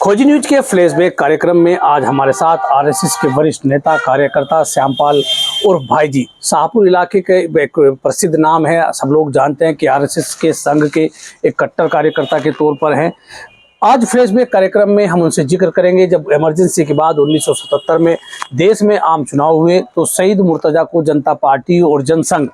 खोजी न्यूज के फ्लैशबैक कार्यक्रम में आज हमारे साथ आरएसएस के वरिष्ठ नेता कार्यकर्ता श्यामपाल उर्फ भाई जी, शाहपुर इलाके के एक प्रसिद्ध नाम है। सब लोग जानते हैं कि आरएसएस के संघ के एक कट्टर कार्यकर्ता के तौर पर हैं। आज फ्लैशबैक कार्यक्रम में हम उनसे जिक्र करेंगे जब इमरजेंसी के बाद 1977 में देश में आम चुनाव हुए तो शहीद मुर्तजा को जनता पार्टी और जनसंघ,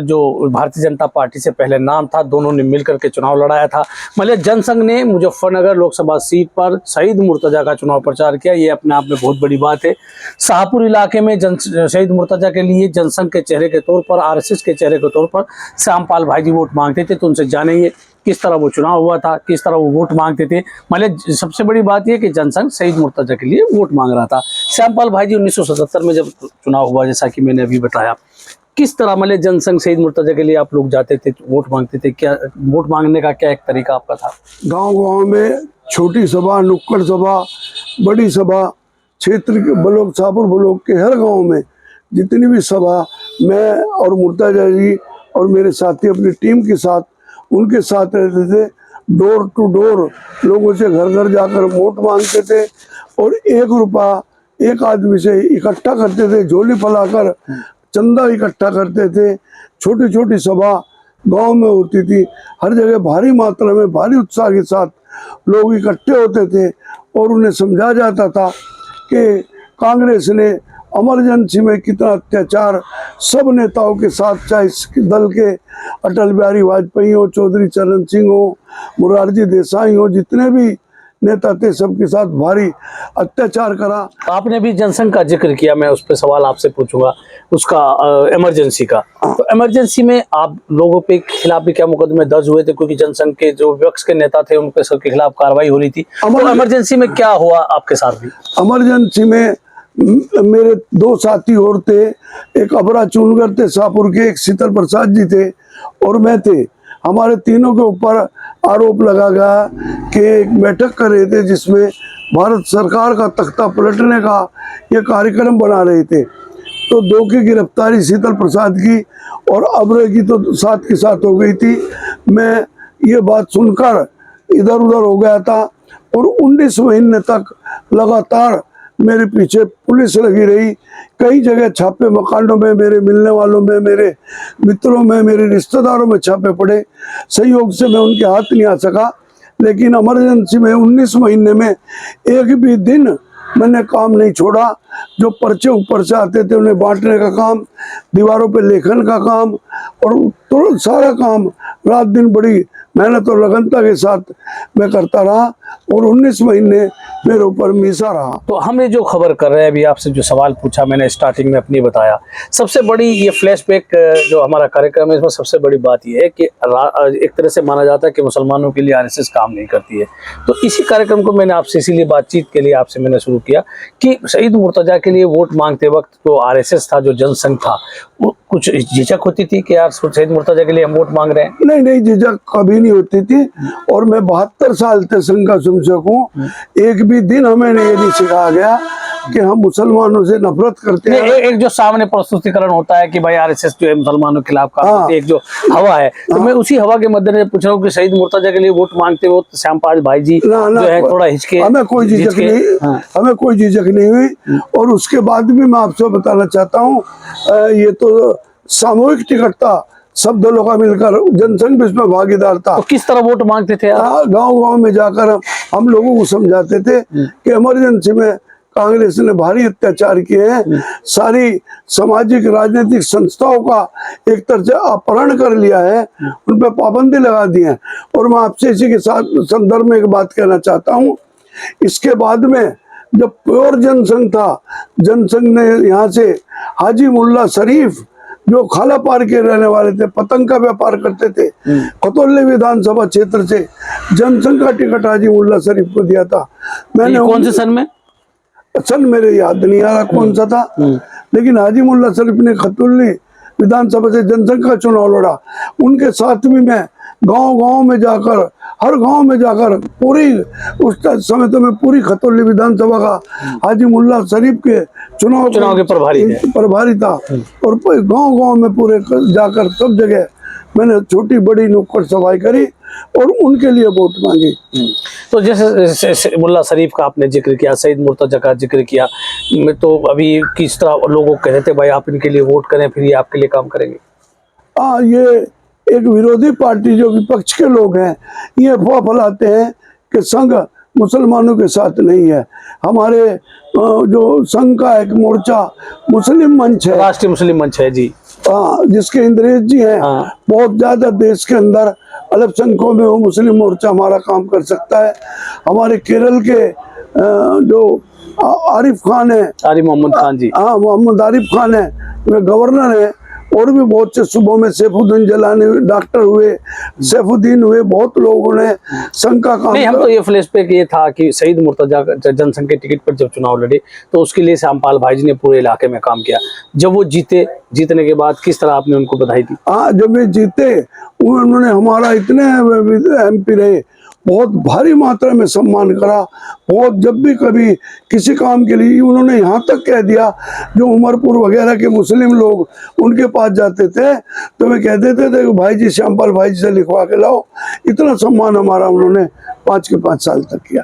जो भारतीय जनता पार्टी से पहले नाम था, दोनों ने मिलकर के चुनाव लड़ाया था। मतलब जनसंघ ने मुजफ्फरनगर लोकसभा सीट पर शहीद मुर्तजा का चुनाव प्रचार किया। ये अपने आप में बहुत बड़ी बात है। शाहपुर इलाके में शहीद मुर्तजा के लिए जनसंघ के चेहरे के तौर पर, आरएसएस के चेहरे के तौर पर श्यामपाल भाई जी वोट मांगते थे। तो उनसे जानेंगे किस तरह वो चुनाव हुआ था, किस तरह वो वोट मांगते थे। मतलब सबसे बड़ी बात यह कि जनसंघ शहीद मुर्तजा के लिए वोट मांग रहा था। श्यामपाल भाई जी 1977 में जब चुनाव हुआ, जैसा कि मैंने अभी बताया, किस तरह मतलब जनसंघ शहीद मुर्तजा के लिए आप लोग जाते थे, वोट मांगते थे? क्या वोट मांगने का क्या एक तरीका आपका था? गांव-गांव में छोटी सभा, नुक्कड़ सभा, बड़ी सभा, क्षेत्र के ब्लॉक, शाहपुर ब्लॉक के हर गांव में जितनी भी सभा, मैं और मुर्तजा जी और मेरे साथी अपनी टीम के साथ उनके साथ रहते थे। डोर टू डोर लोगों से घर घर जाकर वोट मांगते थे और 1 रुपया एक आदमी से इकट्ठा करते थे, झोली फैलाकर चंदा इकट्ठा करते थे। छोटी छोटी सभा गांव में होती थी, हर जगह भारी मात्रा में भारी उत्साह के साथ लोग इकट्ठे होते थे और उन्हें समझा जाता था कि कांग्रेस ने इमरजेंसी में कितना अत्याचार सब नेताओं के साथ, चाहे इस दल के अटल बिहारी वाजपेयी हो, चौधरी चरण सिंह हो, मोरारजी देसाई हो, जितने भी नेता थे सबके साथ भारी अत्याचार करा। आपने भी जनसंघ का जिक्र किया, मैं उस पर सवाल आपसे पूछूंगा उसका, इमरजेंसी का। तो इमरजेंसी में आप लोगों पे खिलाफ भी क्या मुकदमे दर्ज हुए थे? क्योंकि जनसंघ के जो विपक्ष के नेता थे उनके सबके खिलाफ कार्रवाई हो रही थी। तो इमरजेंसी में क्या हुआ आपके साथ भी? इमरजेंसी में मेरे 2 साथी और थे, एक अबरा चुनगर थे शाहपुर के, एक शीतल प्रसाद जी थे और मैं थे। हमारे तीनों के ऊपर आरोप लगा गया कि एक बैठक कर रहे थे जिसमें भारत सरकार का तख्ता पलटने का ये कार्यक्रम बना रहे थे। तो 2 की गिरफ्तारी शीतल प्रसाद की और अबरे की तो साथ के साथ हो गई थी। मैं ये बात सुनकर इधर उधर हो गया था और 19 महीने तक लगातार मेरे पीछे पुलिस लगी रही। कई जगह छापे, मकानों में, मेरे मिलने वालों में, मेरे मित्रों में, मेरे रिश्तेदारों में छापे पड़े। संयोग से मैं उनके हाथ नहीं आ सका, लेकिन इमरजेंसी में 19 महीने में एक भी दिन मैंने काम नहीं छोड़ा। जो पर्चे ऊपर से आते थे उन्हें बांटने का काम, दीवारों पे लेखन का काम और तो सारा काम रात दिन बड़ी मेहनत और लगनता के साथ मैं करता रहा और 19 महीने मेरे ऊपर मीसा रहा। तो हमने जो खबर कर रहे हैं, अभी आपसे जो सवाल पूछा, मैंने स्टार्टिंग में अपनी बताया। सबसे बड़ी ये फ्लैशबैक जो हमारा कार्यक्रम है, इसमें सबसे बड़ी बात ये है कि एक तरह से माना जाता है कि मुसलमानों के लिए आरएसएस काम नहीं करती है। तो इसी कार्यक्रम को मैंने आपसे इसीलिए बातचीत के लिए आपसे मैंने शुरू किया कि शहीद मुर्तजा के लिए वोट मांगते वक्त जो आरएसएस था, जो जनसंघ था, कुछ झिझक होती थी कि यार शहीद मुर्तजा के लिए हम वोट मांग रहे हैं? नहीं, झिझक कभी नहीं होती थी। और मैं 72 साल से संघ का संसद हूँ, एक भी दिन हमें ये नहीं सिखाया गया कि हम मुसलमानों से नफरत करते हैं। एक जो सामने प्रस्तुतिकरण होता है कि भाई आरएसएस जो है मुसलमानों के खिलाफ काम करती है, एक जो हवा है, तो मैं उसी हवा के मद्देनजर पूछ रहा हूँ कि शहीद मुर्तजा के लिए वोट मांगते हो श्यामपाल भाई जी जो है थोड़ा हिचके? हमें कोई झिझक नहीं, हमें कोई झिझक नहीं हुई। और उसके बाद भी मैं आपसे बताना चाहता हूँ, ये तो सामूहिक टिकट था, सब दलों का मिलकर, जनसंघ भी इसमें भागीदार था। तो किस तरह वोट मांगते थे? गांव-गांव में जाकर हम लोगों को समझाते थे कि इमरजेंसी में कांग्रेस ने भारी अत्याचार किए हैं, सारी सामाजिक राजनीतिक संस्थाओं का एक तरह से अपहरण कर लिया है, उन पर पाबंदी लगा दी है। और मैं आपसे इसी के साथ संदर्भ में एक बात कहना चाहता हूँ। इसके बाद में जब प्योर जनसंघ था, जनसंघ ने यहाँ से हाजी मुल्ला शरीफ जो खाला पार के रहने वाले थे, पतंग का व्यापार करते थे, खतौली विधानसभा क्षेत्र से जनसंघ का टिकट हाजी मुल्ला शरीफ को दिया था। मैंने कौन से सन में? सन मेरे याद नहीं आ रहा कौन सा था, लेकिन हाजी मुल्ला शरीफ ने खतौली विधानसभा से जनसंघ का चुनाव लड़ा। उनके साथ भी मैं गांव-गांव में जाकर, हर गांव में जाकर, पूरी उस समय तो मैं पूरी खतौली विधानसभा का हाजी मुल्ला शरीफ के चुनाव के प्रभारी था और गांव-गांव में पूरे जाकर सब जगह मैंने छोटी बड़ी नुक्कड़ सभाएं करी और उनके लिए वोट मांगी। तो जैसे मुल्ला शरीफ का आपने जिक्र किया, सईद मुर्तजा का जिक्र किया, तो अभी किस तरह लोगों कहते थे भाई आप इनके लिए वोट करें फिर ये आपके लिए काम करेंगे? हाँ, ये एक विरोधी पार्टी जो विपक्ष के लोग हैं ये अफवाह फैलाते हैं कि संघ मुसलमानों के साथ नहीं है। हमारे जो संघ का एक मोर्चा मुस्लिम मंच है, राष्ट्रीय मुस्लिम मंच है जी, जिसके इंद्रेश जी हैं, हाँ। बहुत ज्यादा देश के अंदर अल्पसंख्यकों में वो मुस्लिम मोर्चा हमारा काम कर सकता है। हमारे केरल के जो आरिफ खान है, आरिफ मोहम्मद खान जी, हाँ मोहम्मद आरिफ खान है, वे गवर्नर है, और भी बहुत से सूबों में सैफुद्दीन जलानी डॉक्टर हुए, सैफुद्दीन हुए, बहुत लोगों ने संघ का काम नहीं, हम तो ये फ्लैशबैक ये था कि सईद मुर्तजा जनसंघ के टिकट पर जब चुनाव लड़े तो उसके लिए श्यामपाल भाई जी ने पूरे इलाके में काम किया। जब वो जीते, जीतने के बाद किस तरह आपने उनको बधाई दी? हाँ, जब वे जीते उन्होंने हमारा इतने MP रहे, बहुत भारी मात्रा में सम्मान करा। बहुत जब भी कभी किसी काम के लिए उन्होंने यहाँ तक कह दिया, जो उमरपुर वगैरह के मुस्लिम लोग उनके पास जाते थे तो वे कहते थे कि भाई जी श्यामपाल भाई जी से लिखवा के लाओ। इतना सम्मान हमारा उन्होंने 5 के 5 साल तक किया।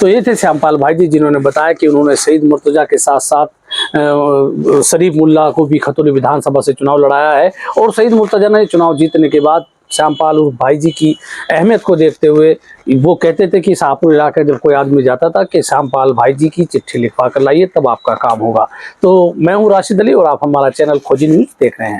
तो ये थे श्यामपाल भाई जी जिन्होंने बताया कि उन्होंने सईद मुर्तजा के साथ साथ शरीफ मुल्ला को भी खतौली विधानसभा से चुनाव लड़ाया है, और सईद मुर्तजा ने चुनाव जीतने के बाद श्यामपाल उर्फ भाई जी की अहमियत को देखते हुए वो कहते थे कि शाहपुर इलाके जब कोई आदमी जाता था कि श्यामपाल भाई जी की चिट्ठी लिखवा कर लाइए तब आपका काम होगा। तो मैं हूँ राशिद अली और आप हमारा चैनल खोजी न्यूज़ देख रहे हैं।